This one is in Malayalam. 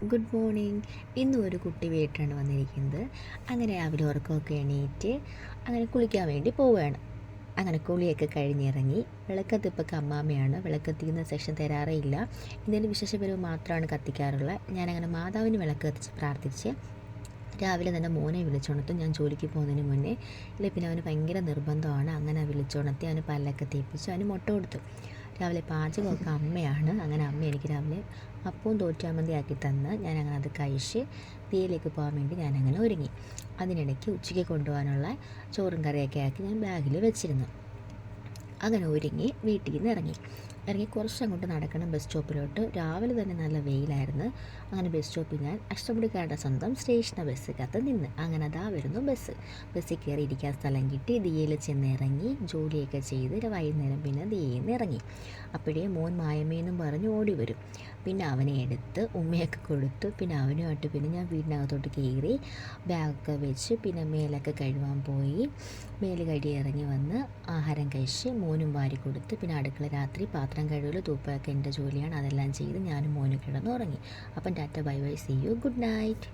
Good morning. ഇന്നും ഒരു കുട്ടി വീട്ടിലാണ് വന്നിരിക്കുന്നത്. അങ്ങനെ രാവിലെ ഉറക്കമൊക്കെ എണീറ്റ് അങ്ങനെ കുളിക്കാൻ വേണ്ടി പോവുകയാണ്. അങ്ങനെ കുളിയൊക്കെ കഴിഞ്ഞിറങ്ങി. വിളക്കത്തിപ്പൊക്കെ അമ്മാമ്മയാണ്. വിളക്കത്തിക്കുന്ന സെക്ഷൻ തരാറേ ഇല്ല. എന്തെങ്കിലും വിശേഷപരവ് മാത്രമാണ് കത്തിക്കാറുള്ളത്. ഞാനങ്ങനെ മാതാവിന് വിളക്ക് കത്തിച്ച് പ്രാർത്ഥിച്ച് രാവിലെ തന്നെ മോനെ വിളിച്ചുണർത്തും. ഞാൻ ജോലിക്ക് പോകുന്നതിന് മുന്നേ ഇല്ല, പിന്നെ അവന് ഭയങ്കര നിർബന്ധമാണ്. അങ്ങനെ വിളിച്ചുണർത്തി അവന് പല്ലൊക്കെ തേപ്പിച്ച് അവന് മുട്ട കൊടുത്തു. രാവിലെ പാചകമൊക്കെ അമ്മയാണ്. അങ്ങനെ അമ്മ എനിക്ക് രാവിലെ അപ്പവും തോറ്റാമന്തി ആക്കി തന്ന് ഞാനങ്ങനെ അത് കഴിച്ച് തീയിലേക്ക് പോകാൻ വേണ്ടി ഞാനങ്ങനെ ഒരുങ്ങി. അതിനിടയ്ക്ക് ഉച്ചയ്ക്ക് കൊണ്ടുപോകാനുള്ള ചോറും കറിയൊക്കെ ആക്കി ഞാൻ ബാഗിൽ വെച്ചിരുന്നു. അങ്ങനെ ഒരുങ്ങി വീട്ടിൽ നിന്ന് ഇറങ്ങി കുറച്ചങ്ങോട്ട് നടക്കണം ബസ് സ്റ്റോപ്പിലോട്ട്. രാവിലെ തന്നെ നല്ല വെയിലായിരുന്നു. അങ്ങനെ ബസ് സ്റ്റോപ്പിൽ ഞാൻ അഷ്ടമുടിക്കാരുടെ സ്വന്തം സ്റ്റേഷന ബസ്സിനകത്ത് നിന്ന് അങ്ങനെ അതാ വരുന്നു ബസ്. ബസ്സിൽ കയറി ഇരിക്കാൻ സ്ഥലം കിട്ടി. ദിയയിൽ ചെന്നിറങ്ങി ജോലിയൊക്കെ ചെയ്ത് വൈകുന്നേരം പിന്നെ ദിയയിൽ നിന്ന് ഇറങ്ങി. അപ്പോഴേ മോൻ മായമേന്നും പറഞ്ഞ് ഓടി വരും. പിന്നെ അവനെ എടുത്ത് ഉമ്മയൊക്കെ കൊടുത്തു. പിന്നെ അവനുമായിട്ട് പിന്നെ ഞാൻ വീടിനകത്തോട്ട് കയറി ബാഗൊക്കെ വെച്ച് പിന്നെ മേലൊക്കെ കഴുകാൻ പോയി. മേല് കഴുകി ഇറങ്ങി വന്ന് ആഹാരം കഴിച്ച് മോനും വാരി കൊടുത്ത് പിന്നെ അടുക്കള രാത്രി പാത്രം കഴുകൽ തൂപ്പൊക്കെ എൻ്റെ ജോലിയാണ്. അതെല്ലാം ചെയ്ത് ഞാനും മോനും കിടന്ന് ഉറങ്ങി. അപ്പം tata bye bye, see you, good night.